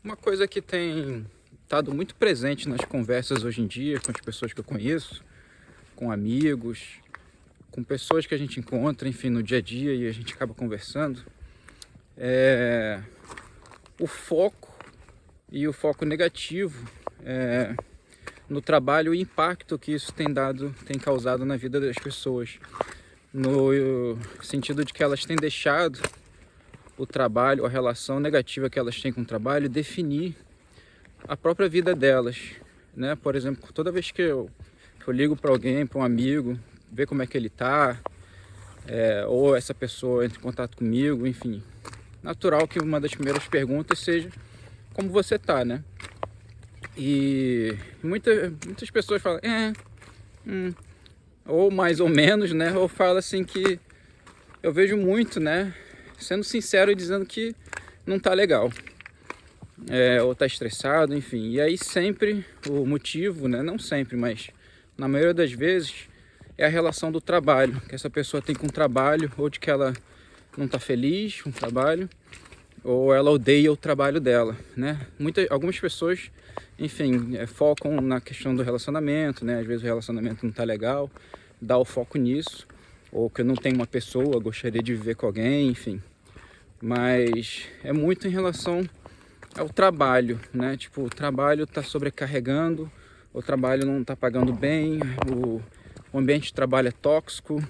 Uma coisa que tem estado muito presente nas conversas hoje em dia com as pessoas que eu conheço, com amigos, com pessoas que a gente encontra, enfim, no dia a dia e a gente acaba conversando, é o foco e o foco negativo no trabalho e o impacto que isso tem causado na vida das pessoas, no sentido de que elas têm deixado o trabalho, a relação negativa que elas têm com o trabalho, definir a própria vida delas, né? Por exemplo, toda vez que eu ligo para alguém, para um amigo, ver como é que ele está, ou essa pessoa entra em contato comigo, enfim, natural que uma das primeiras perguntas seja como você está, né? E muitas pessoas falam, ou mais ou menos, né? Ou fala assim que eu vejo muito, né? Sendo sincero e dizendo que não tá legal, ou tá estressado, enfim. E aí sempre o motivo, né? Não sempre, mas na maioria das vezes é a relação do trabalho que essa pessoa tem com o trabalho, ou de que ela não tá feliz com o trabalho, ou ela odeia o trabalho dela, né? Algumas pessoas, enfim, focam na questão do relacionamento, né? Às vezes o relacionamento não tá legal, dá o foco nisso, ou que não tem uma pessoa, gostaria de viver com alguém, enfim. Mas é muito em relação ao trabalho, né? Tipo, o trabalho tá sobrecarregando, o trabalho não tá pagando bem, o ambiente de trabalho é tóxico,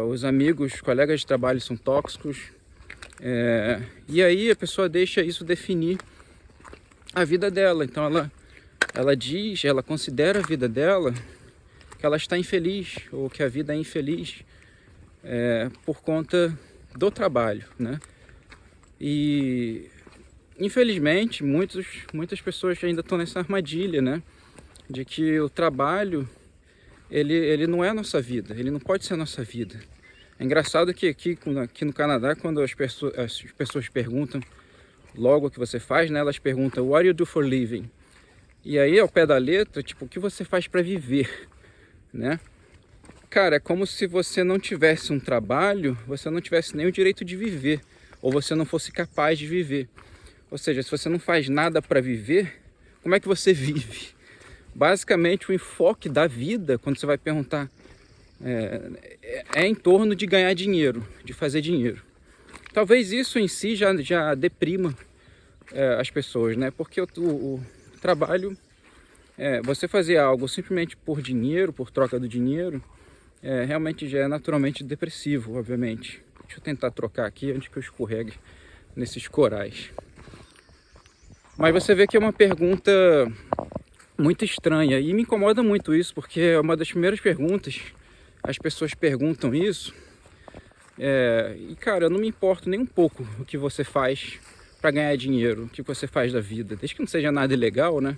os amigos, os colegas de trabalho são tóxicos, e aí a pessoa deixa isso definir a vida dela. Então ela considera a vida dela que ela está infeliz, ou que a vida é infeliz por conta do trabalho, né? E infelizmente muitas pessoas ainda estão nessa armadilha, né? De que o trabalho ele não é a nossa vida, ele não pode ser a nossa vida. É engraçado que aqui no Canadá, quando as pessoas perguntam logo o que você faz, né? Elas perguntam what do you do for living? E aí ao pé da letra, tipo, o que você faz para viver, né? Cara, é como se você não tivesse um trabalho, você não tivesse nem o direito de viver, ou você não fosse capaz de viver. Ou seja, se você não faz nada para viver, como é que você vive? Basicamente, o enfoque da vida, quando você vai perguntar, é em torno de ganhar dinheiro, de fazer dinheiro. Talvez isso em si já deprima as pessoas, né? Porque o trabalho, você fazer algo simplesmente por dinheiro, por troca do dinheiro, realmente já é naturalmente depressivo, obviamente. Deixa eu tentar trocar aqui antes que eu escorregue nesses corais. Mas você vê que é uma pergunta muito estranha e me incomoda muito isso, porque é uma das primeiras perguntas, as pessoas perguntam isso, e cara, eu não me importo nem um pouco o que você faz para ganhar dinheiro, o que você faz da vida, desde que não seja nada ilegal, né?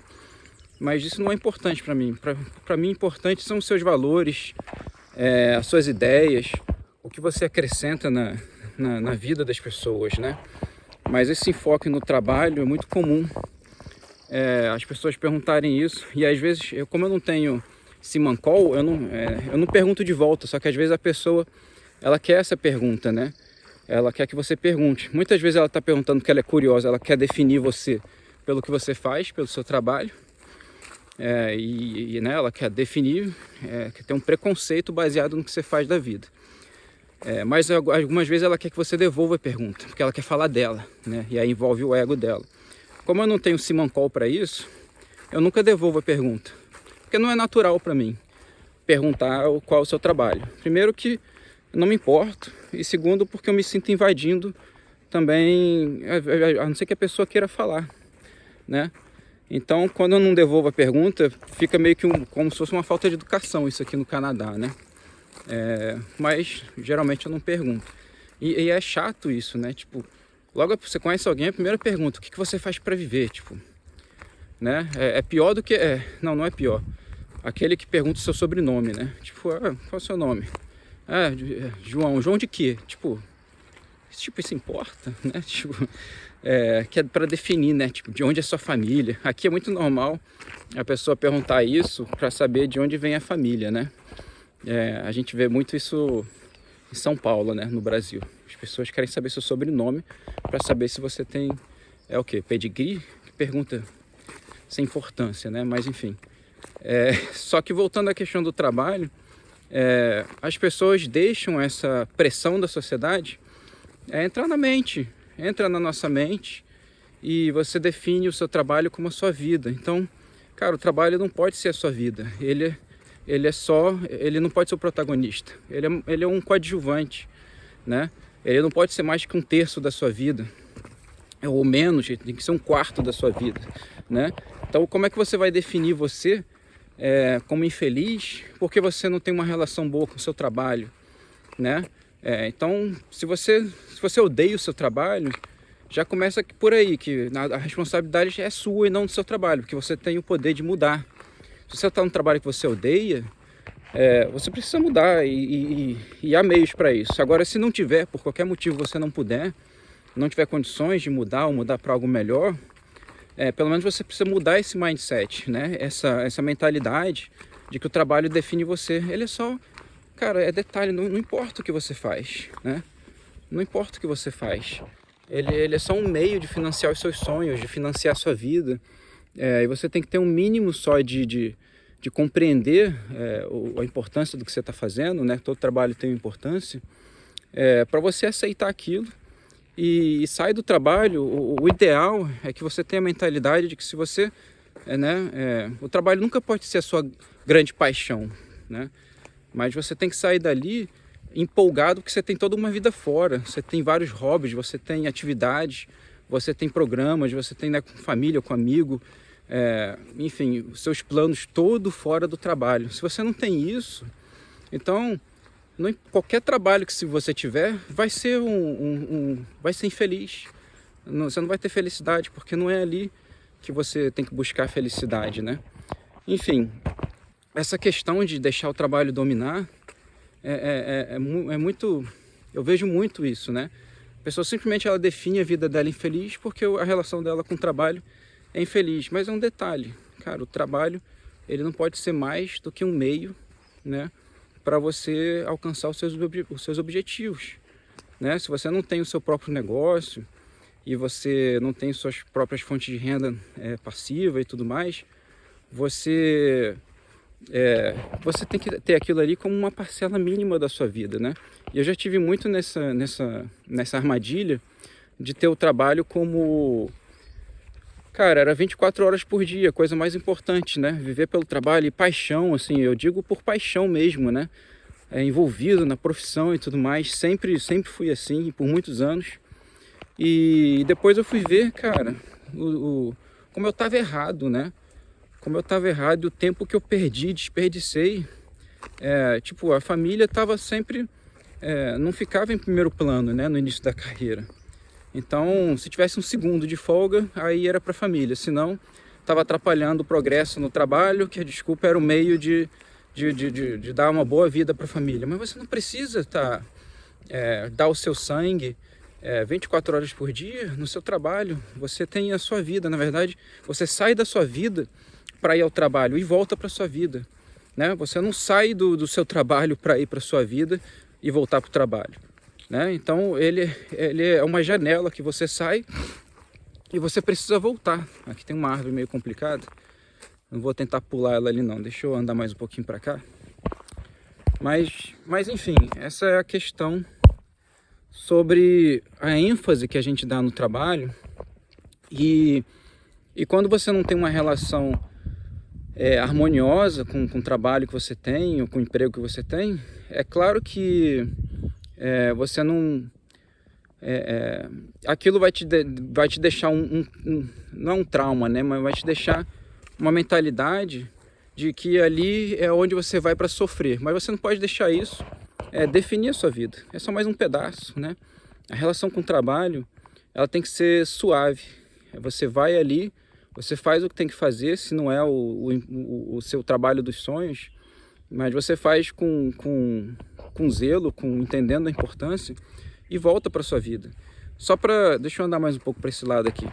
Mas isso não é importante para mim. Para mim, importante são os seus valores, as suas ideias, o que você acrescenta na vida das pessoas, né? Mas esse enfoque no trabalho é muito comum, as pessoas perguntarem isso, e às vezes, como eu não tenho simancol, eu não pergunto de volta, só que às vezes a pessoa, ela quer essa pergunta, né? Ela quer que você pergunte. Muitas vezes ela está perguntando porque ela é curiosa, ela quer definir você pelo que você faz, pelo seu trabalho, né, ela quer definir, quer ter um preconceito baseado no que você faz da vida. Mas algumas vezes ela quer que você devolva a pergunta, porque ela quer falar dela, né? E aí envolve o ego dela. Como eu não tenho simancol para isso, eu nunca devolvo a pergunta, porque não é natural para mim perguntar qual é o seu trabalho. Primeiro que eu não me importo, e segundo porque eu me sinto invadindo também, a não ser que a pessoa queira falar, né? Então, quando eu não devolvo a pergunta, fica meio que como se fosse uma falta de educação isso aqui no Canadá, né? Mas geralmente eu não pergunto. E é chato isso, né? Tipo, logo você conhece alguém, a primeira pergunta, o que você faz para viver? Tipo, né? É pior do que... não é pior. Aquele que pergunta o seu sobrenome, né? Tipo, qual é o seu nome? João. João de quê? Tipo, isso importa, né? Tipo, que é para definir, né? Tipo, de onde é sua família. Aqui é muito normal a pessoa perguntar isso para saber de onde vem a família, né? A gente vê muito isso em São Paulo, né? No Brasil. As pessoas querem saber seu sobrenome para saber se você tem é o quê? Pedigree? Que pergunta sem importância, né? Mas enfim. Só que voltando à questão do trabalho, as pessoas deixam essa pressão da sociedade entrar na mente, entra na nossa mente, e você define o seu trabalho como a sua vida. Então, cara, o trabalho não pode ser a sua vida. Ele não pode ser o protagonista. Ele é um coadjuvante, né? Ele não pode ser mais que 1/3 da sua vida, ou menos, tem que ser 1/4 da sua vida, né? Então, como é que você vai definir você como infeliz porque você não tem uma relação boa com o seu trabalho, né? Então, se você odeia o seu trabalho, já começa por aí, que a responsabilidade é sua e não do seu trabalho, porque você tem o poder de mudar. Se você está num trabalho que você odeia, você precisa mudar e há meios para isso. Agora, se não tiver, por qualquer motivo você não puder, não tiver condições de mudar ou mudar para algo melhor, pelo menos você precisa mudar esse mindset, né? Essa mentalidade de que o trabalho define você. Ele é só, cara, é detalhe, não importa o que você faz, né? Não importa o que você faz. Ele é só um meio de financiar os seus sonhos, de financiar a sua vida. E você tem que ter um mínimo só de compreender a importância do que você está fazendo, né? Todo trabalho tem uma importância. Para você aceitar aquilo e sair do trabalho, o ideal é que você tenha a mentalidade de que se você... o trabalho nunca pode ser a sua grande paixão, né? Mas você tem que sair dali empolgado porque você tem toda uma vida fora, você tem vários hobbies, você tem atividades, você tem programas, você tem, né, com família, com amigo, enfim, os seus planos todo fora do trabalho. Se você não tem isso, então qualquer trabalho que se você tiver vai ser vai ser infeliz. Você não vai ter felicidade porque não é ali que você tem que buscar a felicidade, né? Enfim, essa questão de deixar o trabalho dominar é muito... Eu vejo muito isso, né? A pessoa simplesmente ela define a vida dela infeliz porque a relação dela com o trabalho é infeliz. Mas é um detalhe, cara, o trabalho ele não pode ser mais do que um meio, né, para você alcançar os seus objetivos, né? Se você não tem o seu próprio negócio e você não tem suas próprias fontes de renda passiva e tudo mais, você tem que ter aquilo ali como uma parcela mínima da sua vida, né? E eu já tive muito nessa armadilha de ter o trabalho como... Cara, era 24 horas por dia, coisa mais importante, né? Viver pelo trabalho e paixão, assim, eu digo por paixão mesmo, né? Envolvido na profissão e tudo mais, sempre fui assim, por muitos anos. E depois eu fui ver, cara, como eu estava errado, né? Como eu estava errado, o tempo que eu desperdicei. Tipo, a família estava sempre... não ficava em primeiro plano, né, no início da carreira. Então, se tivesse um segundo de folga, aí era para a família. Senão, estava atrapalhando o progresso no trabalho, que a desculpa era o meio de dar uma boa vida para a família. Mas você não precisa dar o seu sangue 24 horas por dia no seu trabalho. Você tem a sua vida. Na verdade, você sai da sua vida para ir ao trabalho e volta para a sua vida, né? Você não sai do seu trabalho para ir para a sua vida e voltar para o trabalho, né? Então ele é uma janela que você sai e você precisa voltar. Aqui tem uma árvore meio complicada, não vou tentar pular ela ali não, deixa eu andar mais um pouquinho para cá. Mas enfim, essa é a questão sobre a ênfase que a gente dá no trabalho. E quando você não tem uma relação harmoniosa com o trabalho que você tem ou com o emprego que você tem, é claro que você não... aquilo vai te deixar não um trauma, né? Mas vai te deixar uma mentalidade de que ali é onde você vai para sofrer. Mas você não pode deixar isso definir a sua vida. É só mais um pedaço, né? A relação com o trabalho, ela tem que ser suave. Você vai ali, você faz o que tem que fazer, se não é o seu trabalho dos sonhos, mas você faz com zelo, entendendo a importância, e volta para sua vida. Deixa eu andar mais um pouco para esse lado aqui.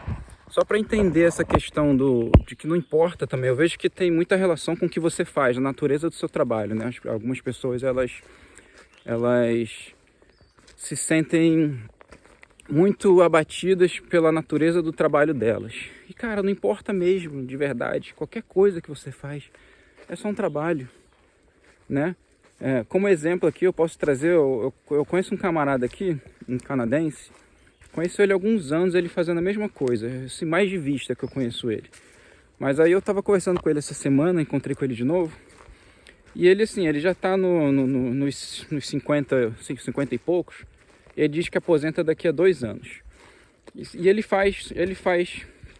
Só para entender essa questão de que não importa também. Eu vejo que tem muita relação com o que você faz, a natureza do seu trabalho, né? Algumas pessoas, elas se sentem muito abatidas pela natureza do trabalho delas. E cara, não importa mesmo, de verdade, qualquer coisa que você faz é só um trabalho, né? Como exemplo aqui eu posso trazer, eu conheço um camarada aqui, um canadense, conheço ele há alguns anos, ele fazendo a mesma coisa, assim, mais de vista que eu conheço ele. Mas aí eu tava conversando com ele essa semana, encontrei com ele de novo, e ele assim, ele já tá nos 50 e poucos. Ele diz que aposenta daqui a 2 anos. E ele faz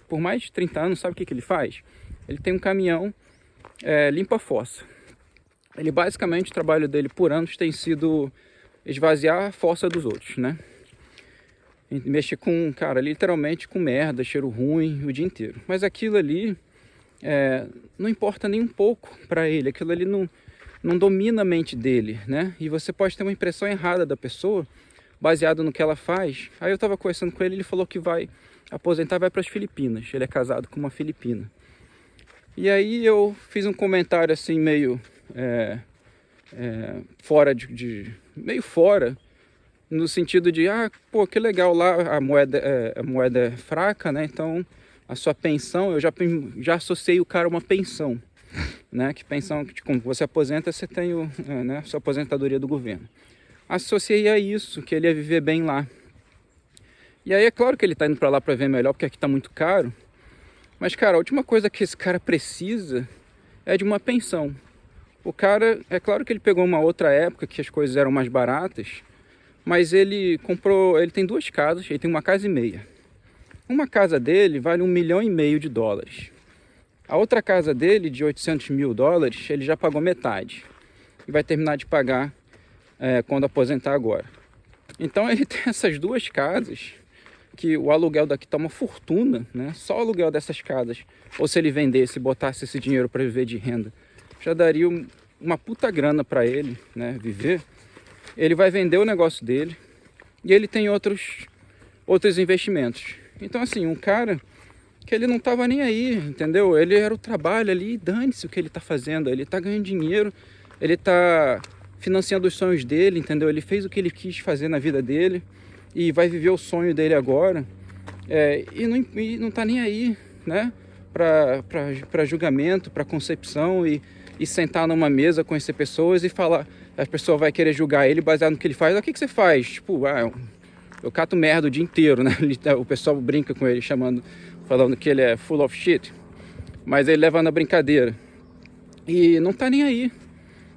por mais de 30 anos, sabe o que ele faz? Ele tem um caminhão limpa fossa. Ele basicamente, o trabalho dele por anos tem sido esvaziar a fossa dos outros, né? Mexer com, cara, literalmente com merda, cheiro ruim o dia inteiro. Mas aquilo ali não importa nem um pouco para ele. Aquilo ali não domina a mente dele, né? E você pode ter uma impressão errada da pessoa baseado no que ela faz. Aí eu estava conversando com ele, ele falou que vai aposentar, vai para as Filipinas. Ele é casado com uma filipina. E aí eu fiz um comentário assim meio fora meio fora, no sentido de, pô, que legal, lá a moeda é fraca, né? Então a sua pensão, eu já associei o cara a uma pensão, né? Que pensão, que quando você aposenta, você tem a sua aposentadoria do governo. Associei a isso, que ele ia viver bem lá. E aí é claro que ele está indo para lá para ver melhor, porque aqui está muito caro. Mas, cara, a última coisa que esse cara precisa é de uma pensão. O cara, é claro que ele pegou uma outra época que as coisas eram mais baratas, mas ele tem 2 casas, ele tem 1,5 casa. Uma casa dele vale $1,5 milhão. A outra casa dele, de $800 mil, ele já pagou metade. E vai terminar de pagar quando aposentar agora. Então ele tem essas 2 casas, que o aluguel daqui tá uma fortuna, né? Só o aluguel dessas casas, ou se ele vendesse e botasse esse dinheiro para viver de renda, já daria uma puta grana para ele, né? Viver. Ele vai vender o negócio dele e ele tem outros investimentos. Então assim, um cara que ele não tava nem aí, entendeu? Ele era o trabalho ali, dane-se o que ele tá fazendo, ele tá ganhando dinheiro, ele tá financiando os sonhos dele, entendeu? Ele fez o que ele quis fazer na vida dele e vai viver o sonho dele agora, e não tá nem aí, né? Para julgamento, para concepção e sentar numa mesa, conhecer pessoas e falar, a pessoa vai querer julgar ele baseado no que ele faz. O que você faz? Tipo, eu cato merda o dia inteiro, né? O pessoal brinca com ele, falando que ele é full of shit, mas ele leva na brincadeira e não tá nem aí.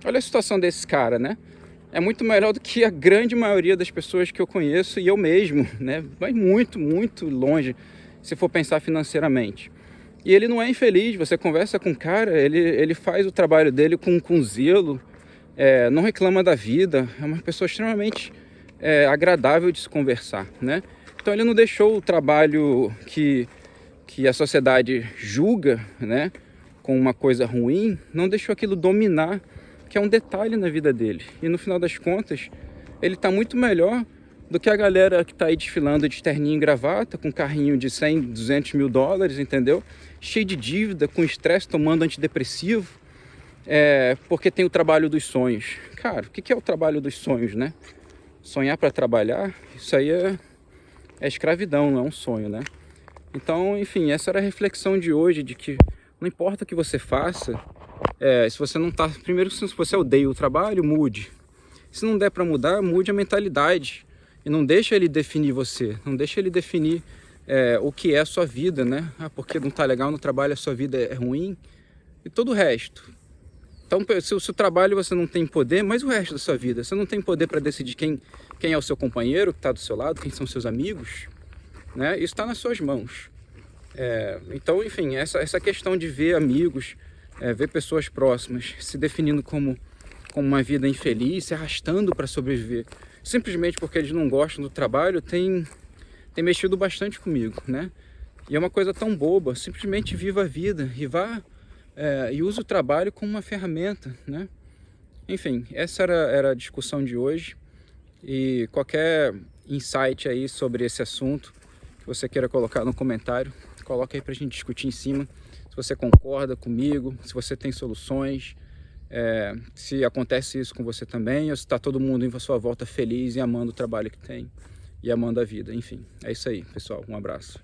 Olha a situação desse cara, né? É muito melhor do que a grande maioria das pessoas que eu conheço e eu mesmo, né? Vai muito, muito longe se for pensar financeiramente. E ele não é infeliz, você conversa com o cara, ele faz o trabalho dele com zelo, não reclama da vida, é uma pessoa extremamente agradável de se conversar, né? Então ele não deixou o trabalho que a sociedade julga, né, com uma coisa ruim, não deixou aquilo dominar, que é um detalhe na vida dele. E no final das contas, ele está muito melhor do que a galera que está aí desfilando de terninho e gravata, com carrinho de 100, 200 mil dólares, entendeu? Cheio de dívida, com estresse, tomando antidepressivo, porque tem o trabalho dos sonhos. Cara, o que é o trabalho dos sonhos, né? Sonhar para trabalhar, isso aí é escravidão, não é um sonho, né? Então, enfim, essa era a reflexão de hoje, de que não importa o que você faça, se você não tá... Primeiro, se você odeia o trabalho, mude. Se não der para mudar, mude a mentalidade. E não deixa ele definir você, não deixa ele definir o que é a sua vida, né? Porque não tá legal no trabalho, a sua vida é ruim. E todo o resto. Então, se o trabalho você não tem poder, mas o resto da sua vida, você não tem poder para decidir quem é o seu companheiro que está do seu lado, quem são seus amigos, né? Isso está nas suas mãos. Então, enfim, essa questão de ver amigos, ver pessoas próximas se definindo como uma vida infeliz, se arrastando para sobreviver, simplesmente porque eles não gostam do trabalho, tem mexido bastante comigo, né? E é uma coisa tão boba, simplesmente viva a vida e vá e use o trabalho como uma ferramenta, né? Enfim, essa era a discussão de hoje, e qualquer insight aí sobre esse assunto que você queira colocar no comentário, coloca aí pra gente discutir em cima, se você concorda comigo, se você tem soluções, se acontece isso com você também, ou se está todo mundo em sua volta feliz e amando o trabalho que tem. e amando a vida. Enfim, é isso aí, pessoal. Um abraço.